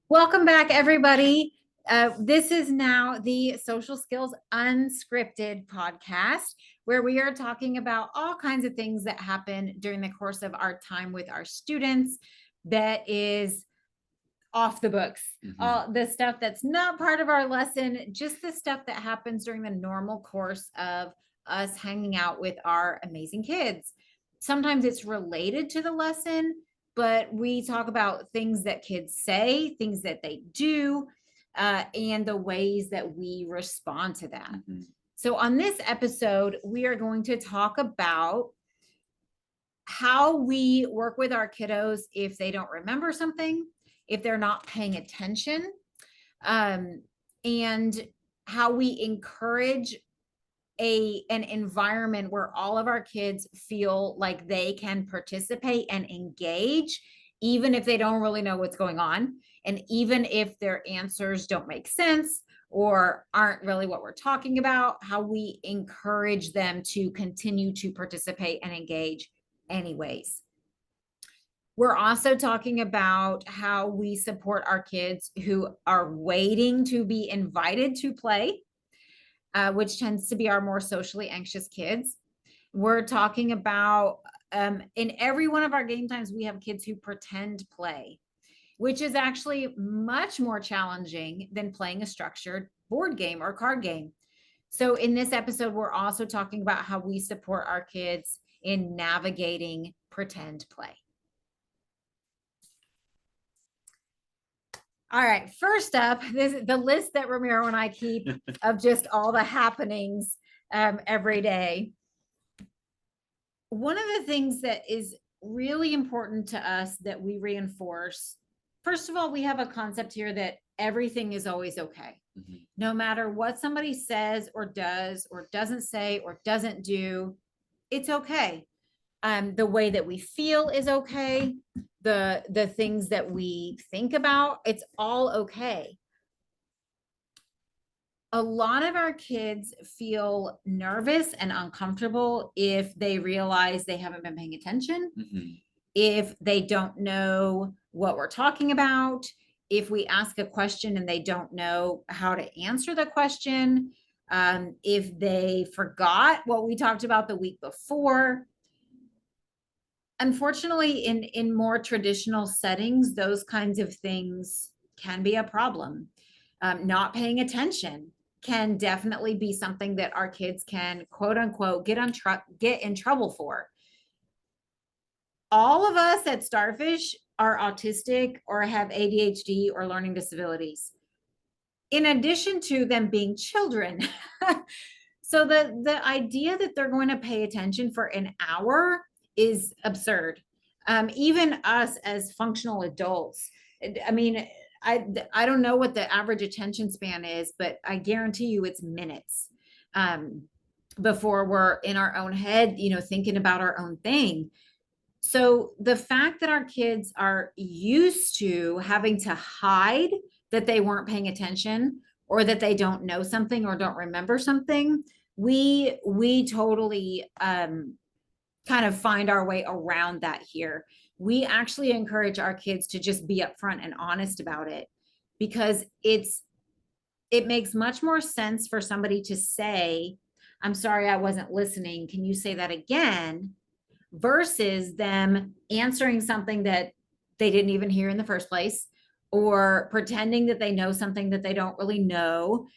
Welcome back, everybody. This is now the Social Skills Unscripted podcast, where we are talking about all kinds of things that happen during the course of our time with our students that is off the books. All the stuff that's not part of our lesson, just the stuff that happens during the normal course of us hanging out with our amazing kids. Sometimes it's related to the lesson, but we talk about things that kids say, things that they do, and the ways that we respond to that. So, on this episode, we are going to talk about how we work with our kiddos if they don't remember something, if they're not paying attention, and how we encourage an environment where all of our kids feel like they can participate and engage, even if they don't really know what's going on, and even if their answers don't make sense or aren't really what we're talking about, how we encourage them to continue to participate and engage anyways. We're also talking about how we support our kids who are waiting to be invited to play, which tends to be our more socially anxious kids. We're talking about in every one of our game times, we have kids who pretend play, which is actually much more challenging than playing a structured board game or card game. So in this episode, we're also talking about how we support our kids in navigating pretend play. All right, first up, this is the list that Ramiro and I keep of just all the happenings every day. One of the things that is really important to us that we reinforce, first of all, we have a concept here that everything is always okay. No matter what somebody says or doesn't say or doesn't do, it's okay. The way that we feel is okay. The things that we think about, it's all okay. A lot of our kids feel nervous and uncomfortable if they realize they haven't been paying attention, if they don't know what we're talking about, if we ask a question and they don't know how to answer the question, if they forgot what we talked about the week before. Unfortunately, in more traditional settings, those kinds of things can be a problem. Not paying attention can definitely be something that our kids can, quote unquote, get in trouble for. All of us at Starfish are autistic or have ADHD or learning disabilities, in addition to them being children. So the idea that they're going to pay attention for an hour is absurd. Even us as functional adults, I mean, I don't know what the average attention span is, but I guarantee you it's minutes before we're in our own head, thinking about our own thing. So the fact that our kids are used to having to hide that they weren't paying attention or that they don't know something or don't remember something, we totally kind of find our way around that here. We actually encourage our kids to just be upfront and honest about it, because it makes much more sense for somebody to say, "I'm sorry, I wasn't listening. Can you say that again?" versus them answering something that they didn't even hear in the first place, or pretending that they know something that they don't really know.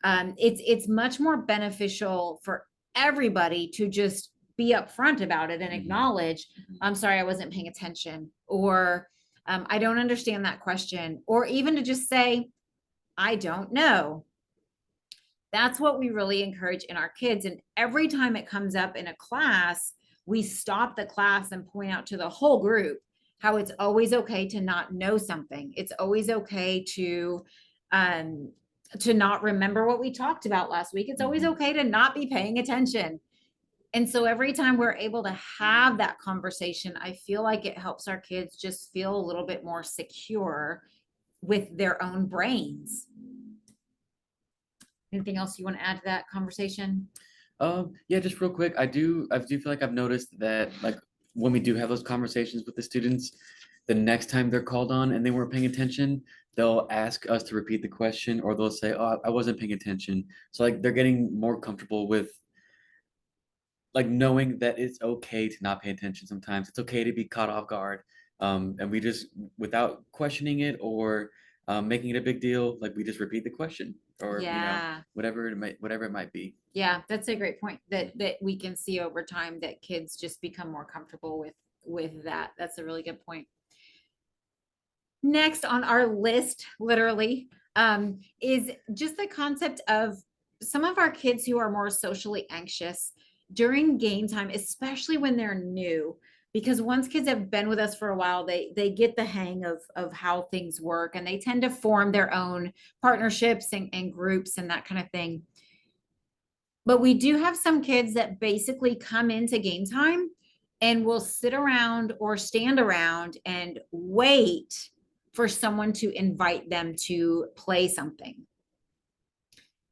It's much more beneficial for everybody to just be upfront about it and acknowledge, "I'm sorry, I wasn't paying attention," or "I don't understand that question," or even to just say, "I don't know." That's what we really encourage in our kids. And every time it comes up in a class, we stop the class and point out to the whole group how it's always okay to not know something. It's always okay to not remember what we talked about last week. It's always okay to not be paying attention. And so every time we're able to have that conversation, I feel like it helps our kids just feel a little bit more secure with their own brains. Anything else you want to add to that conversation? Yeah, just real quick. I do feel like I've noticed that, like, when we do have those conversations with the students, the next time they're called on and they weren't paying attention, they'll ask us to repeat the question, or they'll say, "Oh, I wasn't paying attention." So like they're getting more comfortable with like knowing that it's okay to not pay attention sometimes. It's okay to be caught off guard. And we just, without questioning it or making it a big deal, like we just repeat the question, or Yeah. whatever it might be. Yeah, that's a great point that we can see over time that kids just become more comfortable with that. That's a really good point. Next on our list, literally, is just the concept of some of our kids who are more socially anxious during game time, especially when they're new. Because once kids have been with us for a while, they get the hang of how things work, and they tend to form their own partnerships and groups and that kind of thing. But we do have some kids that basically come into game time and will sit around or stand around and wait for someone to invite them to play something.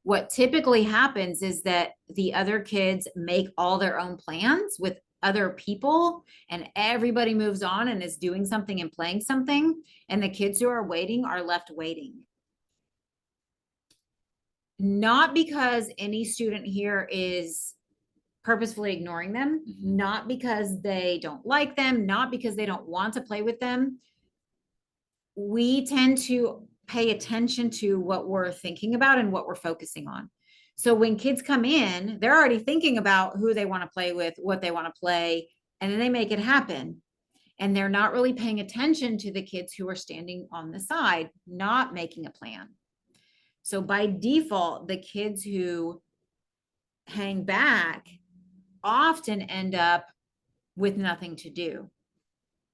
What typically happens is that the other kids make all their own plans with other people, and everybody moves on and is doing something and playing something, and the kids who are waiting are left waiting. Not because any student here is purposefully ignoring them, not because they don't like them, not because they don't want to play with them. We tend to pay attention to what we're thinking about and what we're focusing on. So when kids come in, they're already thinking about who they want to play with, what they want to play, and then they make it happen. And they're not really paying attention to the kids who are standing on the side, not making a plan. So by default, the kids who hang back often end up with nothing to do.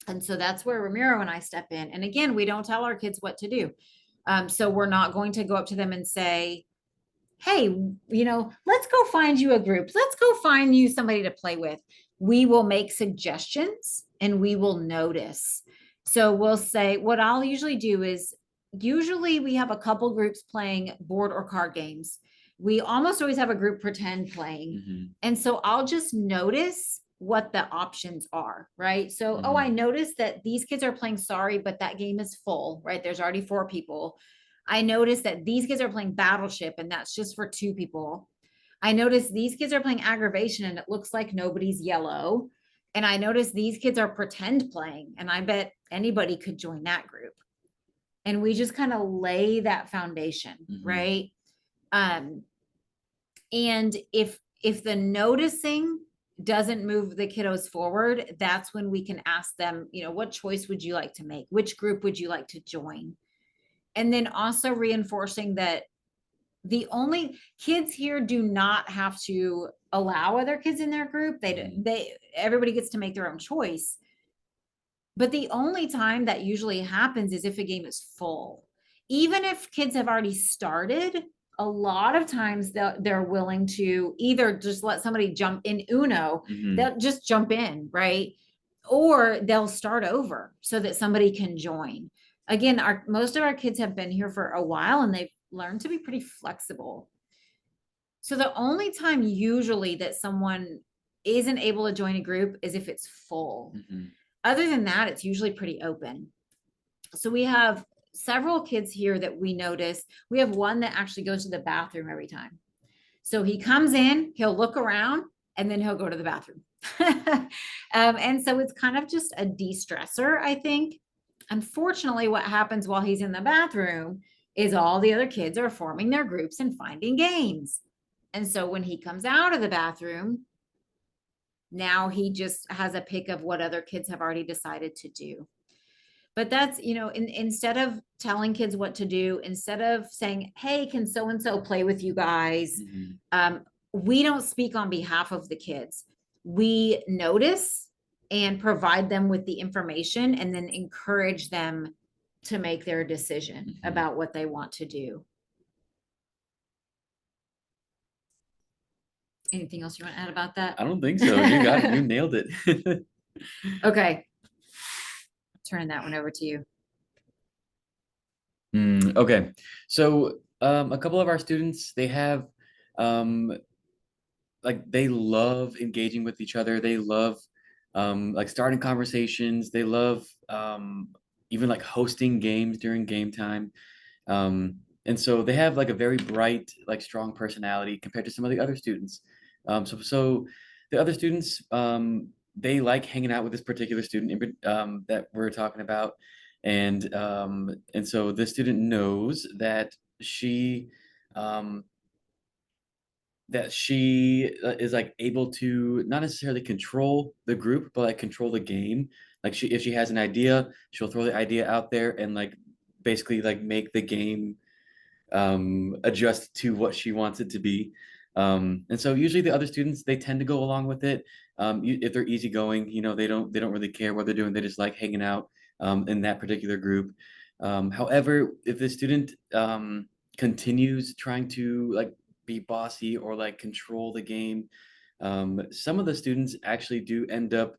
And so that's where Ramiro and I step in. And again, we don't tell our kids what to do. So we're not going to go up to them and say, hey, let's go find you a group. Let's go find you somebody to play with. We will make suggestions and we will notice. So we'll say, what I'll usually do is, usually we have a couple groups playing board or card games. We almost always have a group pretend playing. And so I'll just notice what the options are, right? So, oh, I noticed that these kids are playing Sorry, but that game is full, right? There's already 4 people. I noticed that these kids are playing Battleship, and that's just for 2 people. I noticed these kids are playing Aggravation, and it looks like nobody's yellow. And I noticed these kids are pretend playing, and I bet anybody could join that group. And we just kind of lay that foundation, right? And if the noticing doesn't move the kiddos forward, that's when we can ask them, what choice would you like to make? Which group would you like to join? And then also reinforcing that the only kids here do not have to allow other kids in their group. Everybody gets to make their own choice. But the only time that usually happens is if a game is full. Even if kids have already started, a lot of times they're willing to either just let somebody jump in Uno, they'll just jump in, right? Or they'll start over so that somebody can join. Again, most of our kids have been here for a while and they've learned to be pretty flexible. So the only time usually that someone isn't able to join a group is if it's full. Other than that, it's usually pretty open. So we have several kids here that we notice. We have one that actually goes to the bathroom every time. So he comes in, he'll look around, and then he'll go to the bathroom. And so it's kind of just a de-stressor, I think. Unfortunately, what happens while he's in the bathroom is all the other kids are forming their groups and finding games. And so when he comes out of the bathroom, now he just has a pick of what other kids have already decided to do. But that's, instead of telling kids what to do, instead of saying, hey, can so-and-so play with you guys? We don't speak on behalf of the kids. We notice and provide them with the information and then encourage them to make their decision about what they want to do. Anything else you want to add about that? I don't think so. You got it. You nailed it. Okay. Turning that one over to you. Okay. So a couple of our students, they have they love engaging with each other. They love like starting conversations. They love even like hosting games during game time. And so they have like a very bright, like strong personality compared to some of the other students. So the other students, they like hanging out with this particular student that we're talking about, and so this student knows um, that she is like able to not necessarily control the group, but like control the game. Like if she has an idea, she'll throw the idea out there and like basically like make the game adjust to what she wants it to be. And so usually the other students, they tend to go along with it. If they're easygoing, they don't really care what they're doing. They just like hanging out in that particular group. However, if the student continues trying to like be bossy or like control the game, some of the students actually do end up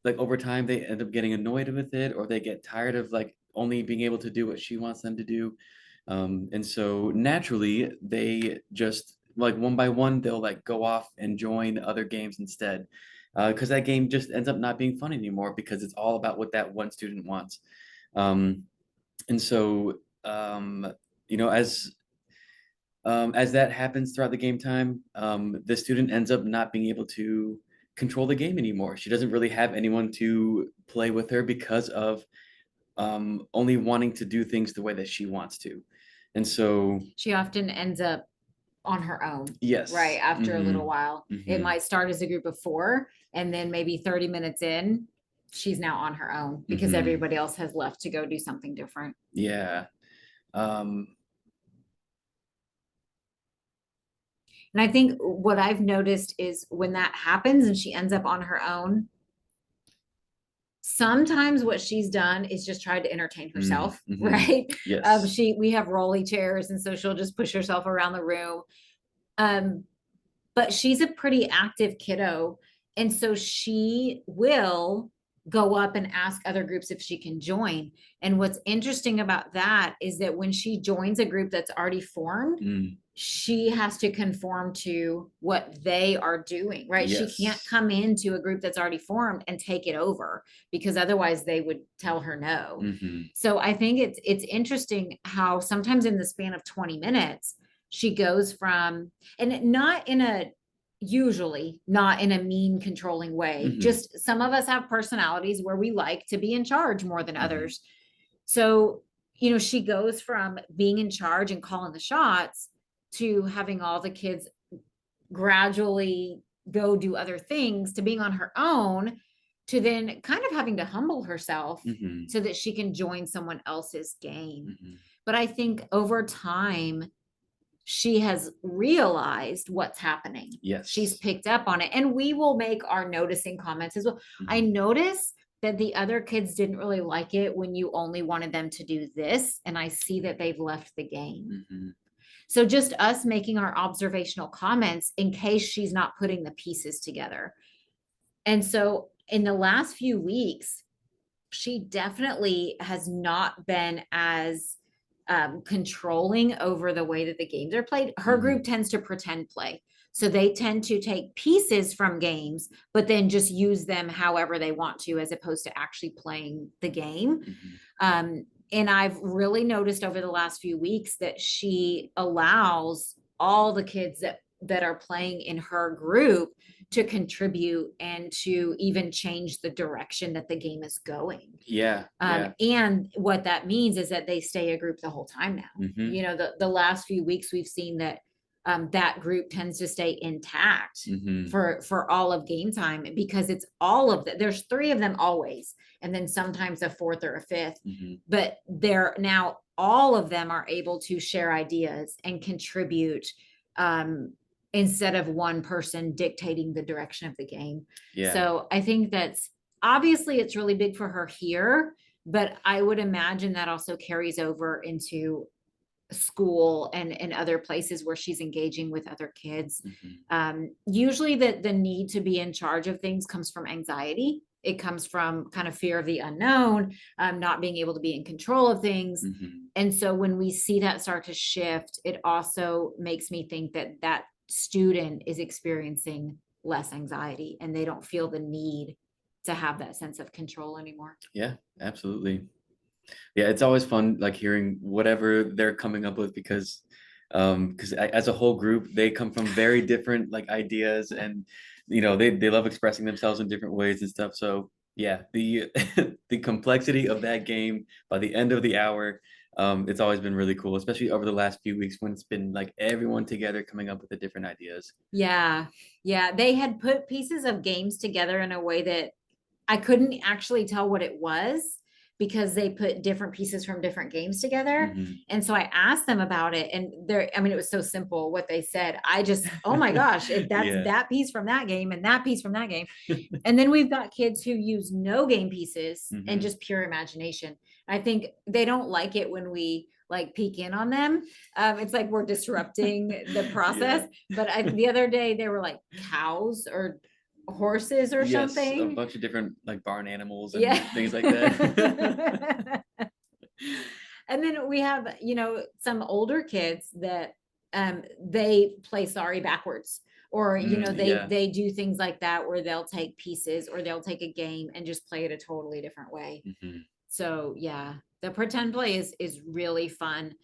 like over time they end up getting annoyed with it, or they get tired of like only being able to do what she wants them to do. And so naturally, they just like one by one, they'll like go off and join other games instead. Because that game just ends up not being fun anymore because it's all about what that one student wants. Um, and so, you know, as that happens throughout the game time, the student ends up not being able to control the game anymore. She doesn't really have anyone to play with her because of only wanting to do things the way that she wants to. And so, She often ends up on her own. yes. Right, after a little Mhm, while. It mhm. might start as a group of 4, and then maybe 30 minutes in, she's now on her own because Mhm. everybody else has left to go do something different. Yeah. Um, And I think what I've noticed is when that happens and she ends up on her own, sometimes what she's done is just tried to entertain herself, mhm. right? Yes. We have rolly chairs, and so she'll just push herself around the room. Um, but she's a pretty active kiddo. And so she will go up and ask other groups if she can join. And what's interesting about that is that when she joins a group that's already formed, Mm, she has to conform to what they are doing, right? She can't yes. come into a group that's already formed and take it over because otherwise they would tell her no. Mhm, So I think it's interesting how sometimes in the span of 20 minutes, she goes from, and not in a, usually not in a mean controlling way, mhm, just some of us have personalities where we like to be in charge more than mhm. others. So she goes from being in charge and calling the shots to having all the kids gradually go do other things, to being on her own, to then kind of having to humble herself Mhm, so that she can join someone else's game. mhm. But I think over time, she has realized what's happening. She's Yes. picked up on it. And we will make our noticing comments as well. I Mhm, notice that the other kids didn't really like it when you only wanted them to do this. And I see that they've left the game. mhm. So just us making our observational comments in case she's not putting the pieces together. And so in the last few weeks, she definitely has not been as controlling over the way that the games are played. Her group Mhm, tends to pretend play. So they tend to take pieces from games, but then just use them however they want to, as opposed to actually playing the game. mhm. And I've really noticed over the last few weeks that she allows all the kids that are playing in her group to contribute and to even change the direction that the game is going. Yeah, yeah. And what that means is that they stay a group the whole time now. Mhm, The last few weeks we've seen that that group tends to stay intact mhm, for all of game time because it's all of that. There's 3 of them always, and then sometimes a 4th or a 5th, mhm. but they're now all of them are able to share ideas and contribute um, instead of one person dictating the direction of the game. Yeah. So I think that's obviously it's really big for her here, but I would imagine that also carries over into school and other places where she's engaging with other kids. Mhm, Usually the need to be in charge of things comes from anxiety. It comes from kind of fear of the unknown, not being able to be in control of things. mhm. And so when we see that start to shift, it also makes me think that student is experiencing less anxiety and they don't feel the need to have that sense of control anymore. Yeah, absolutely. Yeah, it's always fun like hearing whatever they're coming up with because as a whole group they come from very different like ideas and they love expressing themselves in different ways and stuff. So yeah, the the complexity of that game by the end of the hour, it's always been really cool, especially over the last few weeks when it's been like everyone together coming up with the different ideas. Yeah. Yeah. They had put pieces of games together in a way that I couldn't actually tell what it was because they put different pieces from different games together. Mhm. And so I asked them about it and I mean, it was so simple what they said. I just, oh my gosh, if that's Yeah. that piece from that game and that piece from that game. And then we've got kids who use no game pieces and Mhm. just pure imagination. I think they don't like it when we like peek in on them. It's like we're disrupting the process. But the other day they were like cows or horses or Yes, a something. bunch of different like barn animals and Yeah. things like that. And then we have, some older kids that they play sorry backwards or Yeah. they do things like that where they'll take pieces or they'll take a game and just play it a totally different way. Mhm. So yeah, the pretend play is really fun.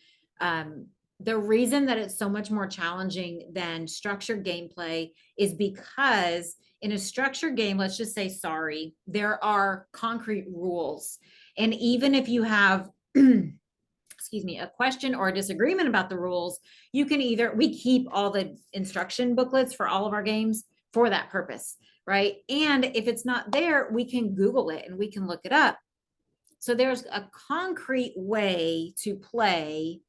The reason that it's so much more challenging than structured gameplay is because in a structured game, let's just say sorry, there are concrete rules. And even if you have excuse me, a question or a disagreement about the rules, we keep all the instruction booklets for all of our games for that purpose, right? And if it's not there, we can Google it and we can look it up. So there's a concrete way to play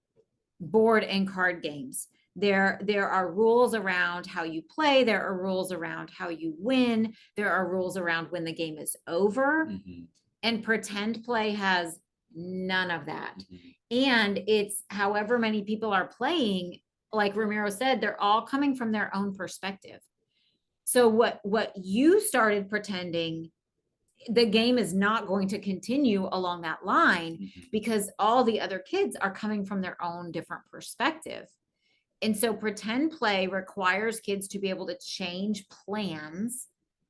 board and card games. There are rules around how you play, there are rules around how you win, there are rules around when the game is over. Mhm. And pretend play has none of that. Mhm. And it's however many people are playing, like Ramiro said, they're all coming from their own perspective. So what you started pretending, the game is not going to continue along that line Mhm. because all the other kids are coming from their own different perspective. And so pretend play requires kids to be able to change plans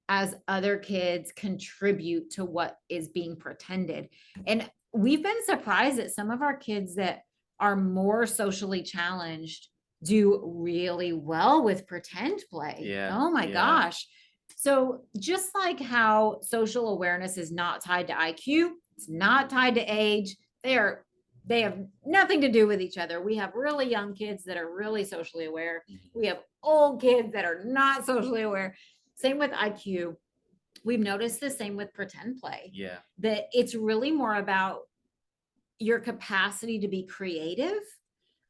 as other kids contribute to what is being pretended. And we've been surprised that some of our kids that are more socially challenged do really well with pretend play. Yeah, Oh my yeah. gosh. So just like how social awareness is not tied to IQ, it's not tied to age. They have nothing to do with each other. We have really young kids that are really socially aware. Mhm. We have old kids that are not socially aware. Same with IQ. We've noticed the same with pretend play, Yeah. that it's really more about your capacity to be creative,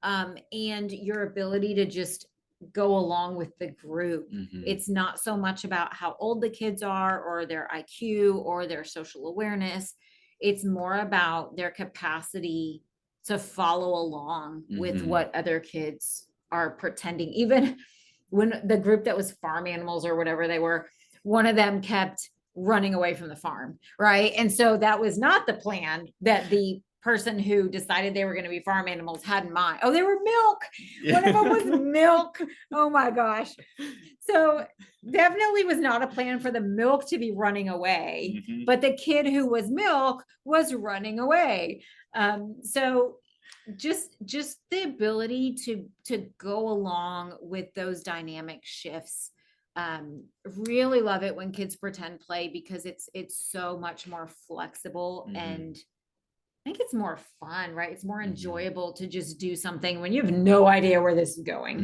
and your ability to just go along with the group. Mhm. It's not so much about how old the kids are or their IQ or their social awareness. It's more about their capacity to follow along with Mhm. what other kids are pretending. Even when the group that was farm animals or whatever they were, one of them kept running away from the farm, right? And so that was not the plan that the person who decided they were going to be farm animals had in mind. Oh, they were milk. One of them was milk. Oh my gosh. So definitely was not a plan for the milk to be running away, Mhm. but the kid who was milk was running away. So just the ability to go along with those dynamic shifts. Really love it when kids pretend play because it's so much more flexible Mhm. and I think it's more fun, right? It's more Mhm. enjoyable to just do something when you have no idea where this is going.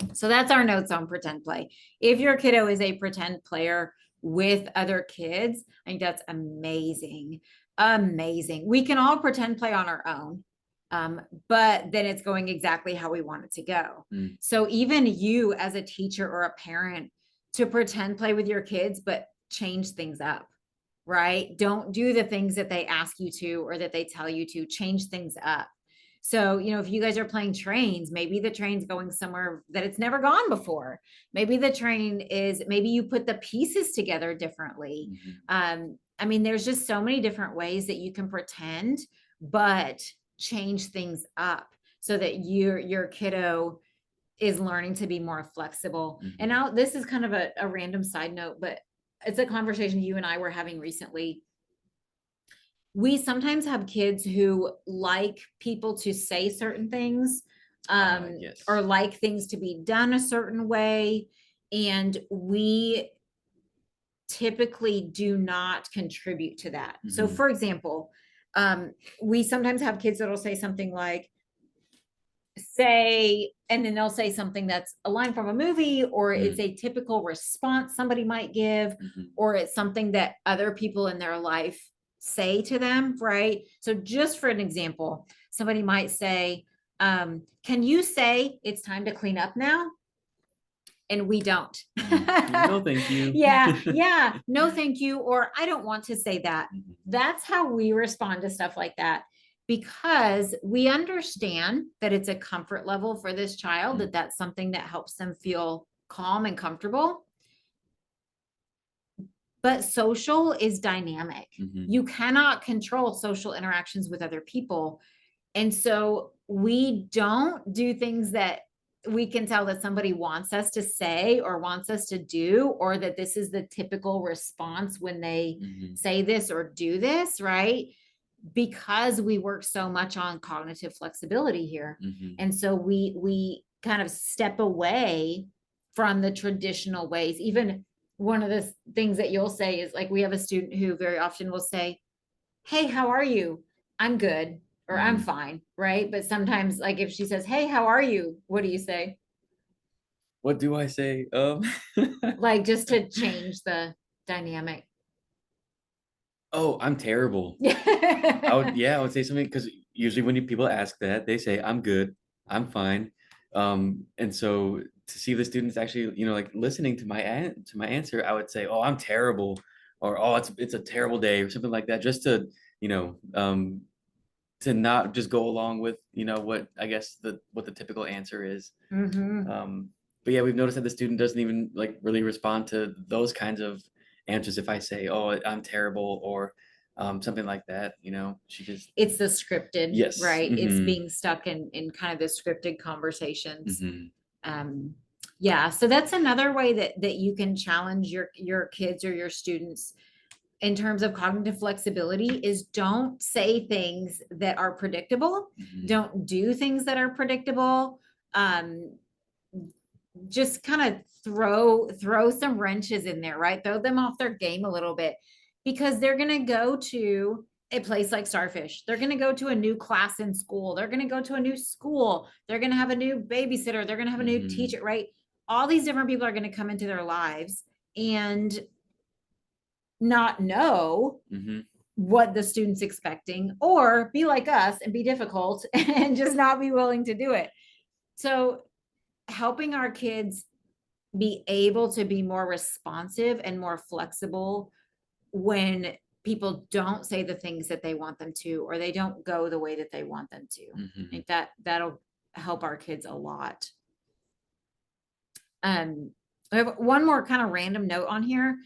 Mhm. So that's our notes on pretend play. If your kiddo is a pretend player with other kids, I think that's amazing. Amazing. We can all pretend play on our own. But then it's going exactly how we want it to go. Mm. So even you as a teacher or a parent to pretend play with your kids, but change things up, right? Don't do the things that they ask you to or that they tell you to, change things up. So, if you guys are playing trains, maybe the train's going somewhere that it's never gone before. Maybe maybe you put the pieces together differently. Mhm. I mean, there's just so many different ways that you can pretend, but change things up so that your kiddo is learning to be more flexible. And Mhm. now this is kind of a random side note, but it's a conversation you and I were having recently. We sometimes have kids who like people to say certain things, Yes. or like things to be done a certain way. And we typically do not contribute to that. So Mhm. for example, we sometimes have kids that'll say something like, and then they'll say something that's a line from a movie, or it's a typical response somebody might give, Mhm. or it's something that other people in their life say to them, right? So just for an example, somebody might say, can you say it's time to clean up now? And we don't. No, thank you. Yeah, no, thank you. Or I don't want to say that. Mhm. That's how we respond to stuff like that, because we understand that it's a comfort level for this child, that that's something that helps them feel calm and comfortable. But social is dynamic. Mhm. You cannot control social interactions with other people. And so we don't do things that we can tell that somebody wants us to say or wants us to do, or that this is the typical response when they Mhm. say this or do this, right? Because we work so much on cognitive flexibility here. Mhm. And so we kind of step away from the traditional ways. Even one of the things that you'll say is, like, we have a student who very often will say, hey, how are you? I'm good, or I'm Mhm. fine, right? But sometimes, like, if she says, hey, how are you? What do you say? What do I say? Like, just to change the dynamic. Oh, I'm terrible. I would say something, because usually when people ask that, they say, I'm good, I'm fine. And so to see the students actually, like listening to to my answer, I would say, oh, I'm terrible, or oh, it's a terrible day, or something like that, just to, you know, um, to not just go along with, what I guess what the typical answer is. Mhm. Um, but yeah, we've noticed that the student doesn't even like really respond to those kinds of answers. If I say, "Oh, I'm terrible," or something like that, she just It's the scripted, yes. right? It's Mm-hmm. being stuck in kind of the scripted conversations. Mm-hmm. Um, yeah, so that's another way that you can challenge your kids or your students in terms of cognitive flexibility, is don't say things that are predictable. Mm-hmm. Don't do things that are predictable. Um, just kind of throw some wrenches in there, right? Throw them off their game a little bit, because they're going to go to a place like Starfish. They're going to go to a new class in school. They're going to go to a new school. They're going to have a new babysitter. They're going to have a new Mm-hmm. teacher, right? All these different people are going to come into their lives and not know Mm-hmm. what the student's expecting, or be like us and be difficult and just not be willing to do it. So helping our kids be able to be more responsive and more flexible when people don't say the things that they want them to, or they don't go the way that they want them to. I Mm-hmm. think that'll help our kids a lot. I have one more kind of random note on here.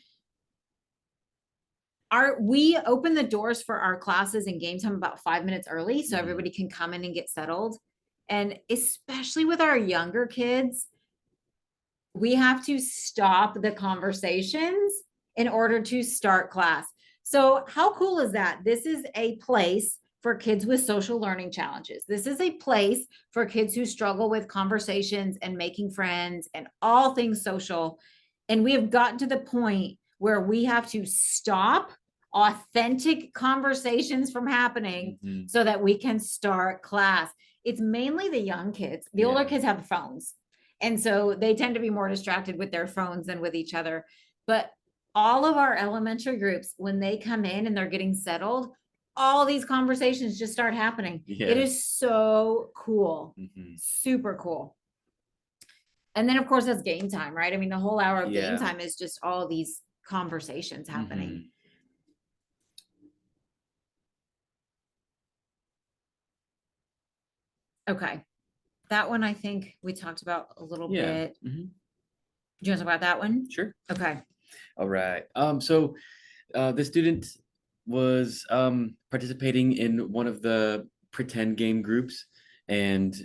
We open the doors for our classes and game time about 5 minutes early, so Mhm. everybody can come in and get settled. And especially with our younger kids, we have to stop the conversations in order to start class. So how cool is that? This is a place for kids with social learning challenges. This is a place for kids who struggle with conversations and making friends and all things social. And we have gotten to the point where we have to stop authentic conversations from happening Mhm. so that we can start class. It's mainly the young kids. The older Yeah. kids have phones. And so they tend to be more distracted with their phones than with each other. But all of our elementary groups, when they come in and they're getting settled, all these conversations just start happening. It Yeah. is so cool. Mhm. Super cool. And then, of course, that's game time, right? I mean, the whole hour of game Yeah. time is just all these conversations happening. Mhm. Okay. That one I think we talked about a little Yeah. bit. Mhm. Do you want to talk about that one? Sure. Okay. All right. So the student was participating in one of the pretend game groups, and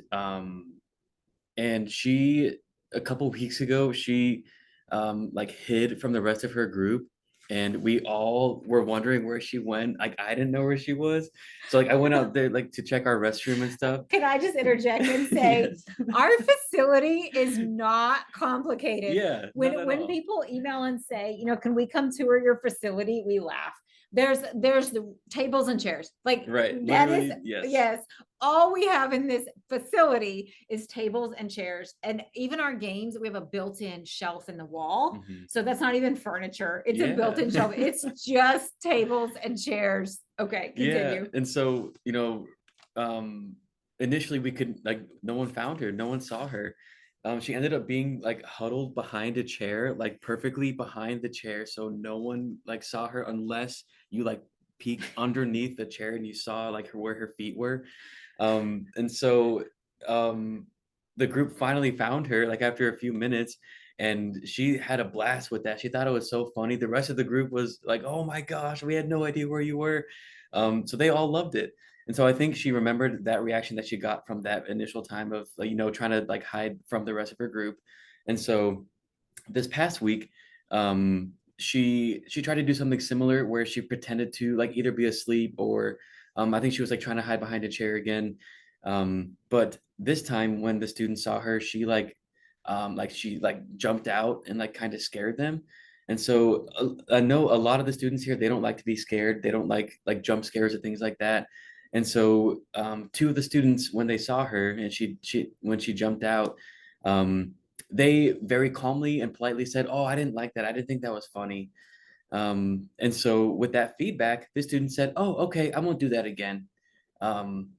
she a couple weeks ago she like hid from the rest of her group, and we all were wondering where she went. Like I didn't know where she was. So like I went out there like to check our restroom and stuff. Can I just interject and say, Yes. our facility is not complicated. Yeah, not at When all. people email and say, can we come tour your facility? We laugh. There's the tables and chairs. Like Right. that is, Literally, yes. yes, all we have in this facility is tables and chairs. And even our games, we have a built-in shelf in the wall. Mhm. So that's not even furniture. It's a Yeah. built-in shelf. It's just tables and chairs. Okay, Yeah. continue. And so, initially we could like no one found her, no one saw her. She ended up being like huddled behind a chair, like perfectly behind the chair, so no one like saw her unless you like peeked underneath the chair and you saw like where her feet were. And so um the group finally found her like after a few minutes, and she had a blast with that. She thought it was so funny. The rest of the group was like, "Oh my gosh, we had no idea where you were." So they all loved it. And so I think she remembered that reaction that she got from that initial time of like, trying to like hide from the rest of her group. And so this past week, she tried to do something similar where she pretended to like either be asleep or I think she was like trying to hide behind a chair again. But this time when the students saw her, she like she like jumped out and like kind of scared them. And so I know a lot of the students here, they don't like to be scared. They don't like jump scares or things like that. And so two of the students, when they saw her and she when she jumped out, um, they very calmly and politely said, "Oh, I didn't like that. I didn't think that was funny." And so with that feedback, the student said, "Oh, okay, I won't do that again." Um,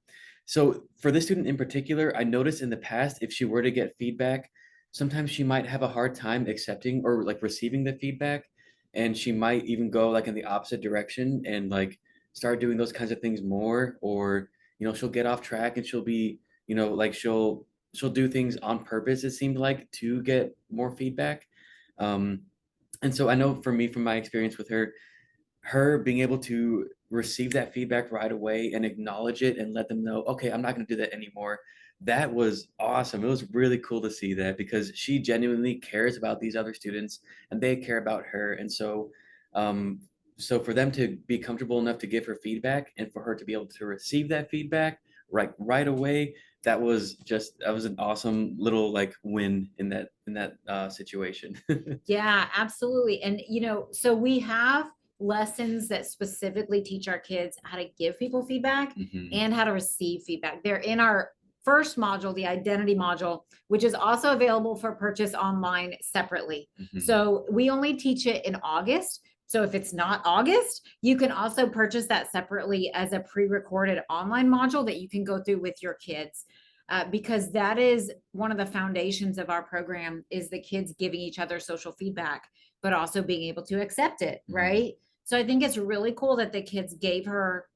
so for this student in particular, I noticed in the past, if she were to get feedback, sometimes she might have a hard time accepting or like receiving the feedback, and she might even go like in the opposite direction and like start doing those kinds of things more, or she'll get off track and she'll be, like she'll do things on purpose, it seemed like, to get more feedback. Um, and so I know for me, from my experience with her being able to receive that feedback right away and acknowledge it and let them know, okay, I'm not going to do that anymore. That was awesome. It was really cool to see that because she genuinely cares about these other students and they care about her. And um, so for them to be comfortable enough to give her feedback and for her to be able to receive that feedback right away, that was an awesome little like win in that situation. Yeah, absolutely. And, so we have lessons that specifically teach our kids how to give people feedback Mhm. and how to receive feedback. They're in our first module, the identity module, which is also available for purchase online separately. Mhm. So we only teach it in August. So if it's not August, you can also purchase that separately as a pre-recorded online module that you can go through with your kids. Because that is one of the foundations of our program, is the kids giving each other social feedback, but also being able to accept it, Mhm. right? So I think it's really cool that the kids gave her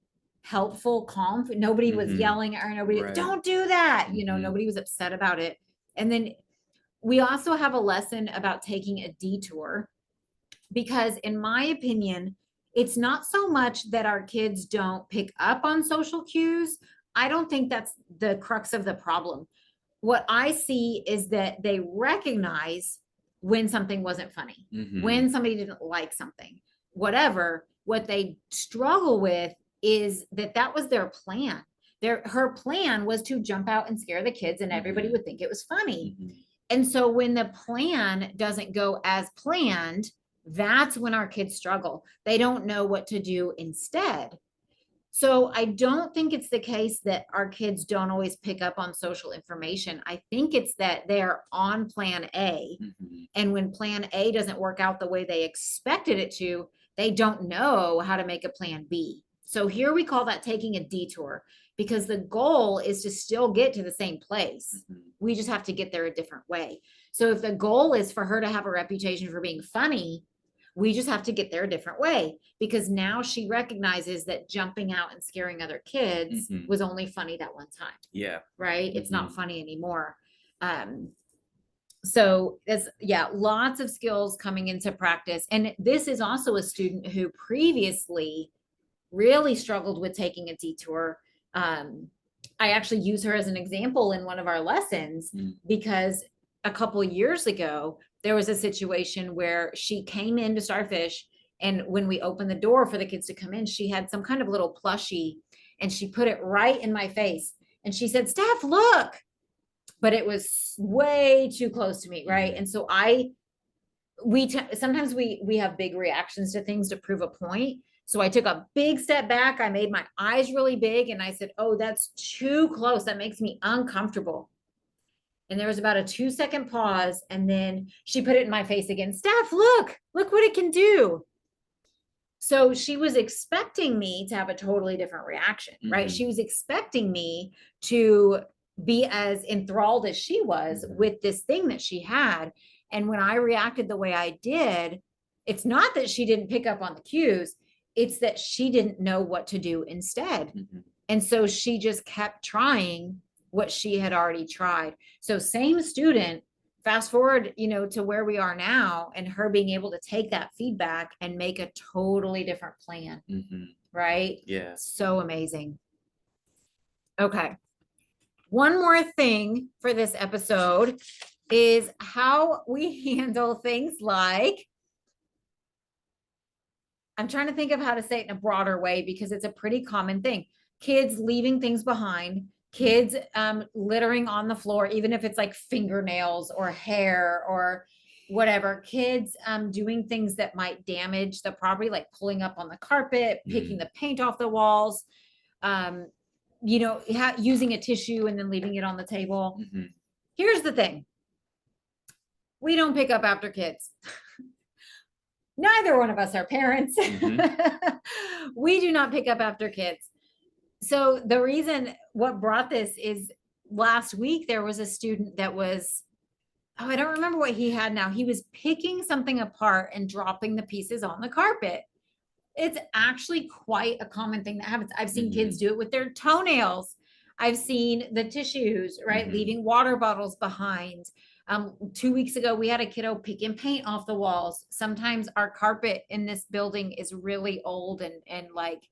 helpful, calm. Nobody was Mhm. yelling at her. Nobody, Right. don't do that. Mhm. Nobody was upset about it. And then we also have a lesson about taking a detour, because in my opinion, it's not so much that our kids don't pick up on social cues. I don't think that's the crux of the problem. What I see is that they recognize when something wasn't funny, Mhm. when somebody didn't like something, whatever. What they struggle with is that that was their plan. Her plan was to jump out and scare the kids, and everybody Mhm. would think it was funny. Mhm. And so when the plan doesn't go as planned, that's when our kids struggle. They don't know what to do instead. So I don't think it's the case that our kids don't always pick up on social information. I think it's that they're on plan A. Mhm. And when plan A doesn't work out the way they expected it to, they don't know how to make a plan B. So here we call that taking a detour, because the goal is to still get to the same place. Mhm. We just have to get there a different way. So if the goal is for her to have a reputation for being funny, we just have to get there a different way, because now she recognizes that jumping out and scaring other kids Mhm. was only funny that one time, Yeah. right? It's not Mhm. funny anymore. Um, so it's, yeah, lots of skills coming into practice. And this is also a student who previously really struggled with taking a detour. Um, I actually use her as an example in one of our lessons, Mm. because a couple years ago, there was a situation where she came into Starfish And when we opened the door for the kids to come in, she had some kind of little plushie and she put it right in my face. And she said, Steph, look. But it was way too close to me, right? And so sometimes we have big reactions to things to prove a point. So I took a big step back. I made my eyes really big and I said, oh, that's too close. That makes me uncomfortable. And there was about a 2-second pause. And then she put it in my face again. Steph, look what it can do. So she was expecting me to have a totally different reaction, right? She was expecting me to be as enthralled as she was with this thing that she had. And when I reacted the way I did, it's not that she didn't pick up on the cues, it's that she didn't know what to do instead. And so she just kept trying what she had already tried. So same student, fast forward, to where we are now and her being able to take that feedback and make a totally different plan. Right? Yeah. So amazing. Okay. One more thing for this episode is how we handle things like, I'm trying to think of how to say it in a broader way because it's a pretty common thing. Kids leaving things behind, kids littering on the floor, even if it's like fingernails or hair or whatever, kids doing things that might damage the property, like pulling up on the carpet, picking the paint off the walls, using a tissue and then leaving it on the table. Here's the thing. We don't pick up after kids. Neither one of us are parents. We do not pick up after kids. So the reason what brought this is last week, there was a student that was, I don't remember what he had now. He was picking something apart and dropping the pieces on the carpet. It's actually quite a common thing that happens. I've seen kids do it with their toenails. I've seen the tissues, right? Leaving water bottles behind. 2 weeks ago, we had a kiddo picking paint off the walls. Sometimes our carpet in this building is really old and like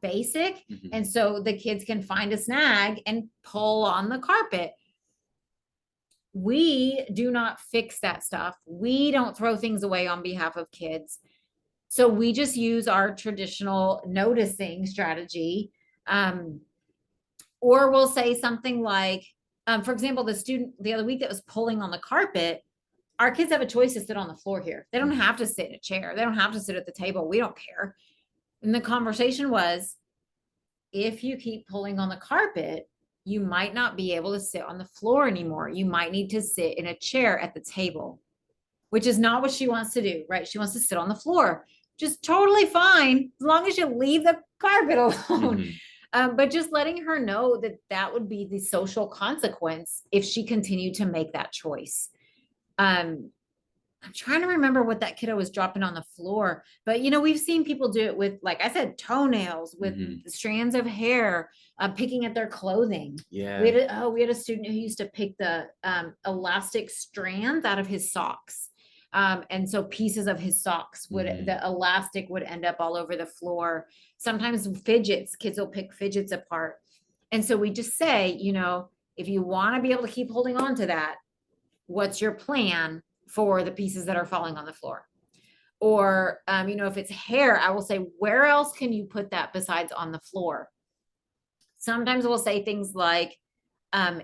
basic. And so the kids can find a snag and pull on the carpet. We do not fix that stuff. We don't throw things away on behalf of kids. So we just use our traditional noticing strategy. Or we'll say something like, for example, the student the other week that was pulling on the carpet, our kids have a choice to sit on the floor here. They don't have to sit in a chair. They don't have to sit at the table. We don't care. And the conversation was, if you keep pulling on the carpet, you might not be able to sit on the floor anymore. You might need to sit in a chair at the table, which is not what she wants to do, right? She wants to sit on the floor. Just totally fine, as long as you leave the carpet alone. But just letting her know that that would be the social consequence if she continued to make that choice. I'm trying to remember what that kiddo was dropping on the floor, but we've seen people do it with, like I said, toenails, with strands of hair, picking at their clothing. Yeah. We had a student who used to pick the elastic strands out of his socks. And so pieces of his socks the elastic would end up all over the floor. Sometimes fidgets, kids will pick fidgets apart. And so we just say, if you want to be able to keep holding on to that, what's your plan for the pieces that are falling on the floor? Or, if it's hair, I will say, where else can you put that besides on the floor? Sometimes we'll say things like,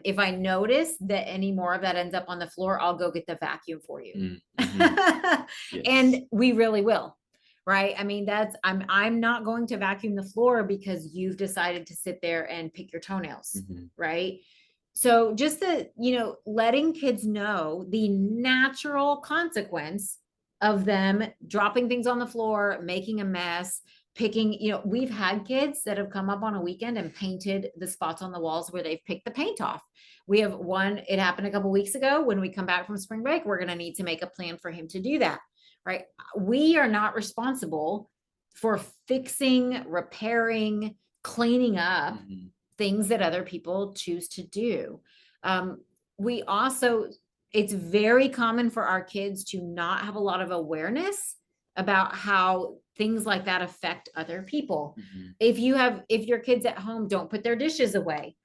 if I notice that any more of that ends up on the floor, I'll go get the vacuum for you. Yes. And we really will, right? I mean, I'm not going to vacuum the floor because you've decided to sit there and pick your toenails, right? So just letting kids know the natural consequence of them dropping things on the floor, making a mess, picking, we've had kids that have come up on a weekend and painted the spots on the walls where they've picked the paint off. We have one, it happened a couple weeks ago. When we come back from spring break, we're going to need to make a plan for him to do that, right? We are not responsible for fixing, repairing, cleaning up things that other people choose to do. It's very common for our kids to not have a lot of awareness about how things like that affect other people. If your kids at home don't put their dishes away,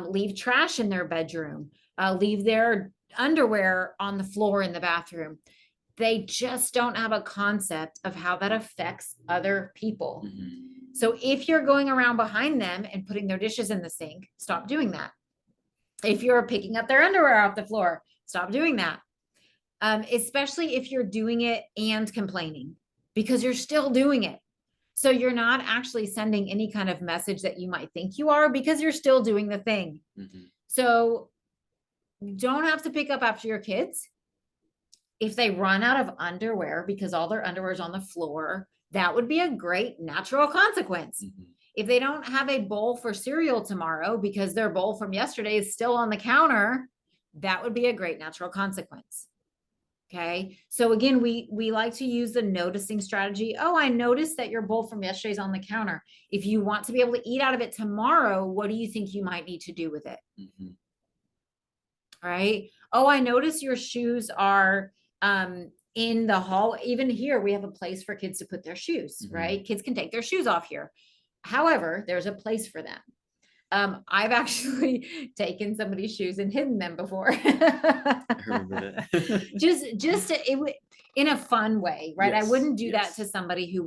leave trash in their bedroom, leave their underwear on the floor in the bathroom, They just don't have a concept of how that affects other people. Mhm. So if you're going around behind them and putting their dishes in the sink, stop doing that. If you're picking up their underwear off the floor, stop doing that. Especially if you're doing it and complaining, because you're still doing it. So you're not actually sending any kind of message that you might think you are, because you're still doing the thing. Mhm. So you don't have to pick up after your kids. If they run out of underwear because all their underwear is on the floor, that would be a great natural consequence. Mhm. If they don't have a bowl for cereal tomorrow because their bowl from yesterday is still on the counter, that would be a great natural consequence. Okay. So again, we like to use the noticing strategy. Oh, I noticed that your bowl from yesterday is on the counter. If you want to be able to eat out of it tomorrow, what do you think you might need to do with it? Mhm. Right. Oh, I noticed your shoes are in the hall. Even here, we have a place for kids to put their shoes, Mhm. right? Kids can take their shoes off here. However, there's a place for them. I've actually taken somebody's shoes and hidden them before. I remember that. just in a fun way, right? I Yes, wouldn't do that yes. to somebody who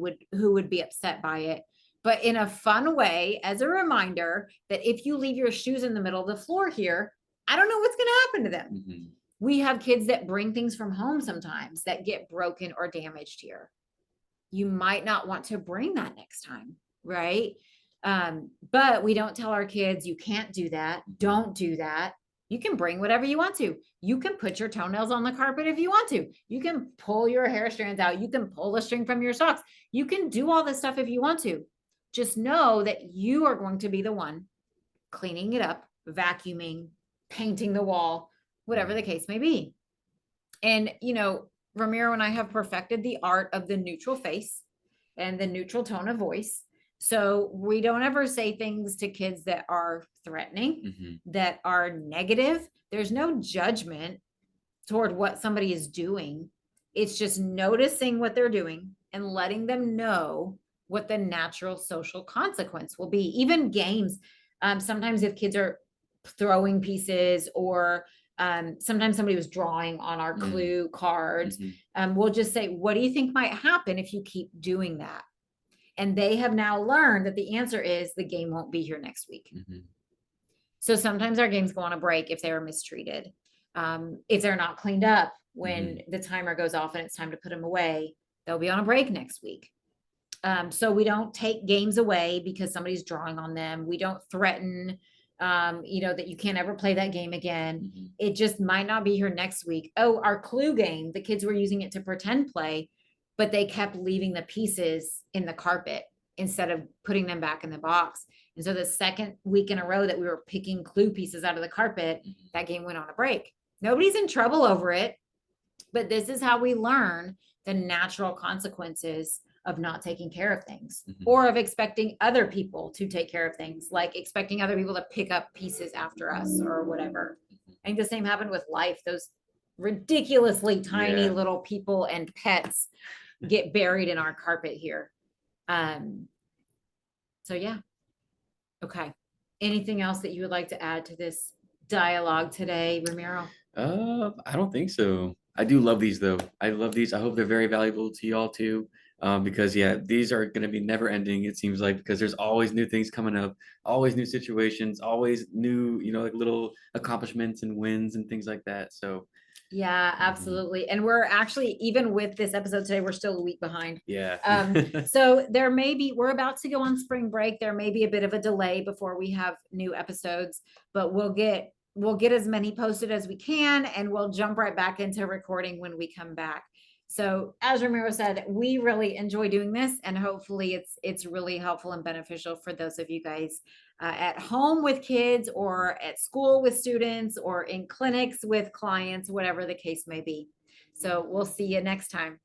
would be upset by it, but in a fun way, as a reminder that if you leave your shoes in the middle of the floor here, I don't know what's going to happen to them. Mhm. We have kids that bring things from home sometimes that get broken or damaged here. You might not want to bring that next time, right? But we don't tell our kids, you can't do that. Don't do that. You can bring whatever you want to. You can put your toenails on the carpet if you want to. You can pull your hair strands out. You can pull a string from your socks. You can do all this stuff if you want to. Just know that you are going to be the one cleaning it up, vacuuming, painting the wall, whatever the case may be. And, Ramiro and I have perfected the art of the neutral face and the neutral tone of voice. So we don't ever say things to kids that are threatening, Mhm. that are negative. There's no judgment toward what somebody is doing. It's just noticing what they're doing and letting them know what the natural social consequence will be. Even games, sometimes if kids are throwing pieces, or sometimes somebody was drawing on our Mm. clue cards, Mhm. we'll just say, what do you think might happen if you keep doing that? And they have now learned that the answer is the game won't be here next week. Mhm. So sometimes our games go on a break if they were mistreated. If they're not cleaned up when the timer goes off and it's time to put them away, they'll be on a break next week. So we don't take games away because somebody's drawing on them. We don't threaten, that you can't ever play that game again. Mhm. It just might not be here next week. Oh, our clue game, the kids were using it to pretend play, but they kept leaving the pieces in the carpet instead of putting them back in the box. And so the second week in a row that we were picking clue pieces out of the carpet, Mhm. that game went on a break. Nobody's in trouble over it, but this is how we learn the natural consequences of not taking care of things, Mhm. or of expecting other people to take care of things, like expecting other people to pick up pieces after us or whatever. I think the same happened with life. Those ridiculously tiny Yeah. little people and pets get buried in our carpet here. Um, so yeah. Okay. Anything else that you would like to add to this dialogue today, Ramiro? I don't think so. I do love these though. I love these. I hope they're very valuable to y'all too. Because yeah, these are gonna be never ending, it seems like, because there's always new things coming up, always new situations, always new, like little accomplishments and wins and things like that. So Yeah, absolutely. And we're actually, even with this episode today, we're still a week behind. yeah. So we're about to go on spring break. There may be a bit of a delay before we have new episodes, but we'll get as many posted as we can, and we'll jump right back into recording when we come back. So as Ramiro said, we really enjoy doing this, and hopefully it's really helpful and beneficial for those of you guys at home with kids, or at school with students, or in clinics with clients, whatever the case may be. So we'll see you next time.